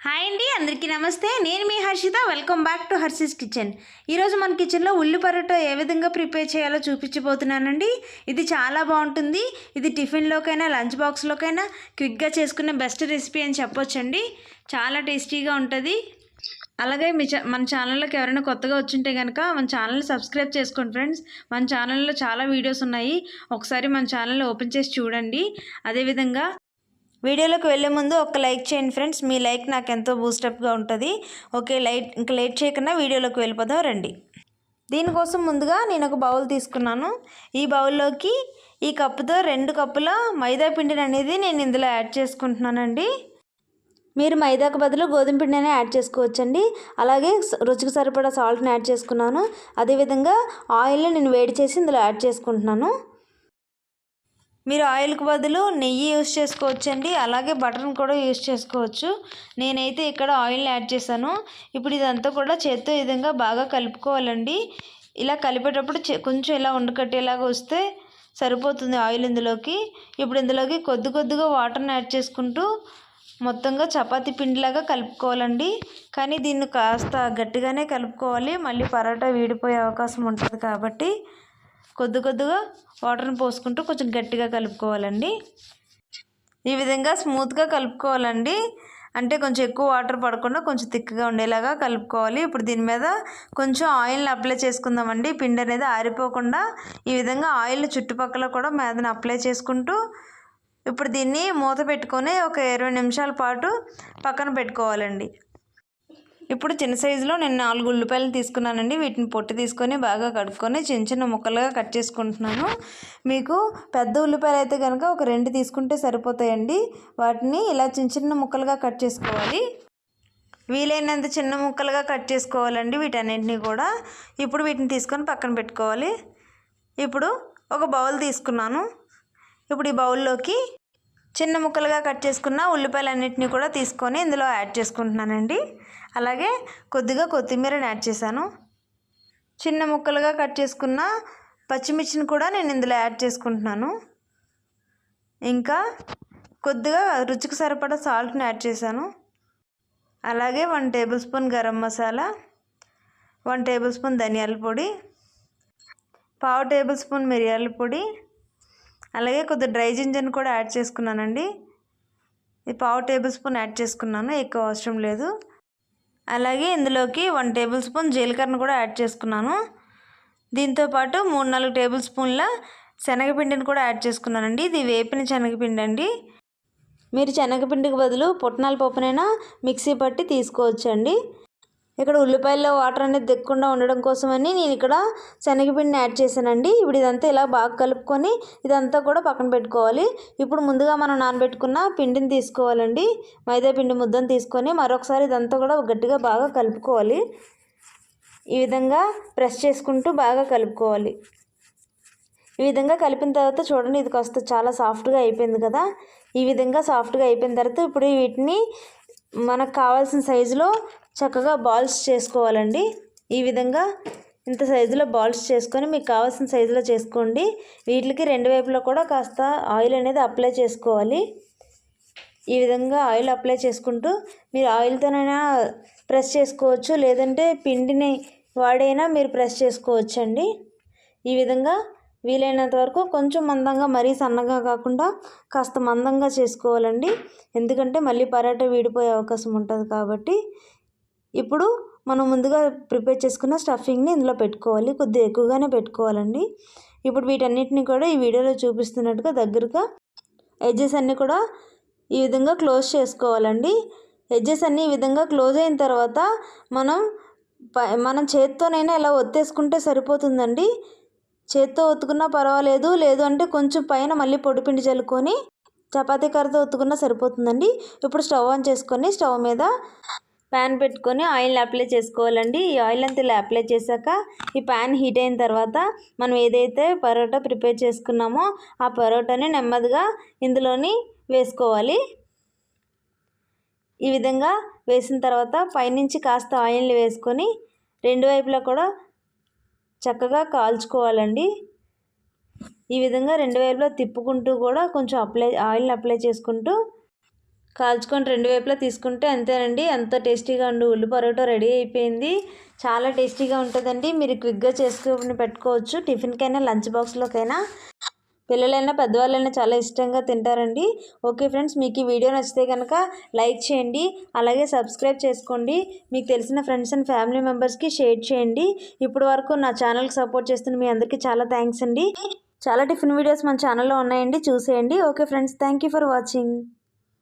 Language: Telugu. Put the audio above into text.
హాయ్ అండి, అందరికీ నమస్తే. నేను మీ Harshitha. Welcome back to Harshi's kitchen. ఈరోజు మన కిచెన్లో ఉల్లి పరోటా ఏ విధంగా ప్రిపేర్ చేయాలో చూపించబోతున్నానండి. ఇది చాలా బాగుంటుంది. ఇది టిఫిన్లోకైనా లంచ్ బాక్స్లోకైనా క్విక్గా చేసుకునే బెస్ట్ రెసిపీ అని చెప్పొచ్చండి. చాలా టేస్టీగా ఉంటుంది. అలాగే మన ఛానల్లోకి ఎవరైనా కొత్తగా వచ్చుంటే కనుక మన ఛానల్ని సబ్స్క్రైబ్ చేసుకోండి ఫ్రెండ్స్. మన ఛానల్లో చాలా వీడియోస్ ఉన్నాయి. ఒకసారి మన ఛానల్ని ఓపెన్ చేసి చూడండి. అదేవిధంగా వీడియోలోకి వెళ్ళే ముందు ఒక లైక్ చేయండి ఫ్రెండ్స్. మీ లైక్ నాకు ఎంతో బూస్టప్గా ఉంటుంది. ఓకే, ఇంకా లేట్ చేయకుండా వీడియోలోకి వెళ్ళిపోదాం రండి. దీనికోసం ముందుగా నేను ఒక బౌల్ తీసుకున్నాను. ఈ బౌల్లోకి ఈ కప్పుతో 2 కప్పుల మైదా పిండిని అనేది నేను ఇందులో యాడ్ చేసుకుంటున్నానండి. మీరు మైదాకు బదులు గోధుమ పిండినే యాడ్ చేసుకోవచ్చండి. అలాగే రుచికి సరిపడా సాల్ట్ని యాడ్ చేసుకున్నాను. అదేవిధంగా ఆయిల్ని నేను వేడి చేసి ఇందులో యాడ్ చేసుకుంటున్నాను. మీరు ఆయిల్కి బదులు నెయ్యి యూస్ చేసుకోవచ్చండి. అలాగే బటర్ని కూడా యూస్ చేసుకోవచ్చు. నేనైతే ఇక్కడ ఆయిల్ని యాడ్ చేశాను. ఇప్పుడు ఇదంతా కూడా చేత్తో ఈ విధంగా బాగా కలుపుకోవాలండి. ఇలా కలిపేటప్పుడు కొంచెం ఇలా ఉండకట్టేలాగా వస్తే సరిపోతుంది ఆయిల్ ఇందులోకి. ఇప్పుడు ఇందులోకి కొద్దిగా వాటర్ని యాడ్ చేసుకుంటూ మొత్తంగా చపాతీ పిండిలాగా కలుపుకోవాలండి. కానీ దీన్ని కాస్త గట్టిగానే కలుపుకోవాలి. మళ్ళీ పరోటా వీడిపోయే అవకాశం ఉంటుంది కాబట్టి కొద్దిగా వాటర్ని పోసుకుంటూ కొంచెం గట్టిగా కలుపుకోవాలండి. ఈ విధంగా స్మూత్గా కలుపుకోవాలండి. అంటే కొంచెం ఎక్కువ వాటర్ పడకుండా కొంచెం థిక్గా ఉండేలాగా కలుపుకోవాలి. ఇప్పుడు దీని మీద కొంచెం ఆయిల్ని అప్లై చేసుకుందామండి. పిండి అనేది ఆరిపోకుండా ఈ విధంగా ఆయిల్ చుట్టుపక్కల కూడా మీదన అప్లై చేసుకుంటూ ఇప్పుడు దీన్ని మూత పెట్టుకొని ఒక 20 నిమిషాల పాటు పక్కన పెట్టుకోవాలండి. ఇప్పుడు చిన్న సైజులో నేను 4 ఉల్లిపాయలు తీసుకున్నానండి. వీటిని పొట్టు తీసుకొని బాగా కడుక్కొని చిన్న ముక్కలుగా కట్ చేసుకుంటున్నాను. మీకు పెద్ద ఉల్లిపాయలు అయితే కనుక ఒక 2 తీసుకుంటే సరిపోతాయండి. వాటిని ఇలా చిన్న ముక్కలుగా కట్ చేసుకోవాలి. వీలైనంత చిన్న ముక్కలుగా కట్ చేసుకోవాలండి వీటన్నింటినీ కూడా. ఇప్పుడు వీటిని తీసుకొని పక్కన పెట్టుకోవాలి. ఇప్పుడు ఒక బౌల్ తీసుకున్నాను. ఇప్పుడు ఈ బౌల్లోకి చిన్న ముక్కలుగా కట్ చేసుకున్న ఉల్లిపాయలన్నింటినీ కూడా తీసుకొని ఇందులో యాడ్ చేసుకుంటున్నానండి. అలాగే కొద్దిగా కొత్తిమీరని యాడ్ చేశాను. చిన్న ముక్కలుగా కట్ చేసుకున్న పచ్చిమిర్చిని కూడా నేను ఇందులో యాడ్ చేసుకుంటున్నాను. ఇంకా కొద్దిగా రుచికి సరిపడా సాల్ట్ని యాడ్ చేశాను. అలాగే 1 table spoon garam masala, 1 table spoon ధనియాల పొడి, 1/2 టేబుల్ స్పూన్ మిరియాల పొడి, అలాగే కొద్దిగా డ్రై జింజర్ని కూడా యాడ్ చేసుకున్నానండి. ఇది 1/2 టేబుల్ స్పూన్ యాడ్ చేసుకున్నాను, ఎక్కువ అవసరం లేదు. అలాగే ఇందులోకి 1 టేబుల్ స్పూన్ జీలకర్రను కూడా యాడ్ చేసుకున్నాను. దీంతోపాటు 3-4 టేబుల్ స్పూన్ల శనగపిండిని కూడా యాడ్ చేసుకున్నానండి. ఇది వేపిన శనగపిండి అండి. మీరు శనగపిండికి బదులు పుట్నాల పప్పునైనా మిక్సీ పట్టి తీసుకోవచ్చండి. ఇక్కడ ఉల్లిపాయల్లో వాటర్ అనేది దిక్కకుండా ఉండడం కోసమని నేను ఇక్కడ శనగపిండిని యాడ్ చేశానండి. ఇప్పుడు ఇదంతా ఇలా బాగా కలుపుకొని ఇదంతా కూడా పక్కన పెట్టుకోవాలి. ఇప్పుడు ముందుగా మనం నానబెట్టుకున్న పిండిని తీసుకోవాలండి. మైదా పిండి ముద్దను తీసుకొని మరొకసారి ఇదంతా కూడా గట్టిగా బాగా కలుపుకోవాలి. ఈ విధంగా ప్రెస్ చేసుకుంటూ బాగా కలుపుకోవాలి. ఈ విధంగా కలిపిన తర్వాత చూడండి, ఇది కాస్త చాలా సాఫ్ట్గా అయిపోయింది కదా. ఈ విధంగా సాఫ్ట్గా అయిపోయిన తర్వాత ఇప్పుడు వీటిని మనకు కావాల్సిన సైజులో చక్కగా బాల్స్ చేసుకోవాలండి. ఈ విధంగా ఇంత సైజులో బాల్స్ చేసుకొని మీకు కావాల్సిన సైజులో చేసుకోండి. వీటికి 2 వైపులా కూడా కాస్త ఆయిల్ అనేది అప్లై చేసుకోవాలి. ఈ విధంగా ఆయిల్ అప్లై చేసుకుంటూ మీరు ఆయిల్తోనైనా ప్రెస్ చేసుకోవచ్చు, లేదంటే పిండిని వాడైనా మీరు ప్రెస్ చేసుకోవచ్చు అండి. ఈ విధంగా వీలైనంత వరకు కొంచెం మందంగా, మరీ సన్నగా కాకుండా కాస్త మందంగా చేసుకోవాలండి. ఎందుకంటే మళ్ళీ పరోటా వీడిపోయే అవకాశం ఉంటుంది కాబట్టి. ఇప్పుడు మనం ముందుగా ప్రిపేర్ చేసుకున్న స్టఫింగ్ని ఇందులో పెట్టుకోవాలి. కొద్దిగా ఎక్కువగానే పెట్టుకోవాలండి. ఇప్పుడు వీటన్నిటిని కూడా ఈ వీడియోలో చూపిస్తున్నట్టుగా దగ్గరగా ఎడ్జెస్ అన్నీ కూడా ఈ విధంగా క్లోజ్ చేసుకోవాలండి. ఎడ్జెస్ అన్నీ ఈ విధంగా క్లోజ్ అయిన తర్వాత మనం చేత్తోనైనా ఇలా ఒత్తేసుకుంటే సరిపోతుందండి. చేత్తో ఒత్తుకున్నా పర్వాలేదు, లేదు అంటే కొంచెం పైన మళ్ళీ పొడిపిండి చల్లుకొని చపాతీ కర్రతో ఒత్తుకున్నా సరిపోతుందండి. ఇప్పుడు స్టవ్ ఆన్ చేసుకొని స్టవ్ మీద ప్యాన్ పెట్టుకొని ఆయిల్ని అప్లై చేసుకోవాలండి. ఈ ఆయిల్ అంతా ఇలా అప్లై చేశాక ఈ ప్యాన్ హీట్ అయిన తర్వాత మనం ఏదైతే పరోటా ప్రిపేర్ చేసుకున్నామో ఆ పరోటాని నెమ్మదిగా ఇందులోని వేసుకోవాలి. ఈ విధంగా వేసిన తర్వాత పైనుంచి కాస్త ఆయిల్ని వేసుకొని 2 వైపులా కూడా చక్కగా కాల్చుకోవాలండి. ఈ విధంగా 2 వైపులా తిప్పుకుంటూ కూడా కొంచెం ఆయిల్ని అప్లై చేసుకుంటూ కాల్చుకొని రెండు వైపులా తీసుకుంటే అంతేనండి. ఎంతో టేస్టీగా ఉండు ఉల్లి పరోటా రెడీ అయిపోయింది. చాలా టేస్టీగా ఉంటుందండి. మీరు క్విక్గా చేసుకుని పెట్టుకోవచ్చు. టిఫిన్కైనా లంచ్ బాక్స్లోకైనా పిల్లలైనా పెద్దవాళ్ళైనా చాలా ఇష్టంగా తింటారండి. ఓకే ఫ్రెండ్స్, మీకు ఈ వీడియో నచ్చితే కనుక లైక్ చేయండి, అలాగే సబ్స్క్రైబ్ చేసుకోండి. మీకు తెలిసిన ఫ్రెండ్స్ అండ్ ఫ్యామిలీ మెంబర్స్కి షేర్ చేయండి. ఇప్పటి వరకు నా ఛానల్కి సపోర్ట్ చేస్తున్న మీ అందరికీ చాలా థ్యాంక్స్ అండి. చాలా టిఫిన్ వీడియోస్ మన ఛానల్లో ఉన్నాయండి, చూసేయండి. Okay friends, thank you for watching.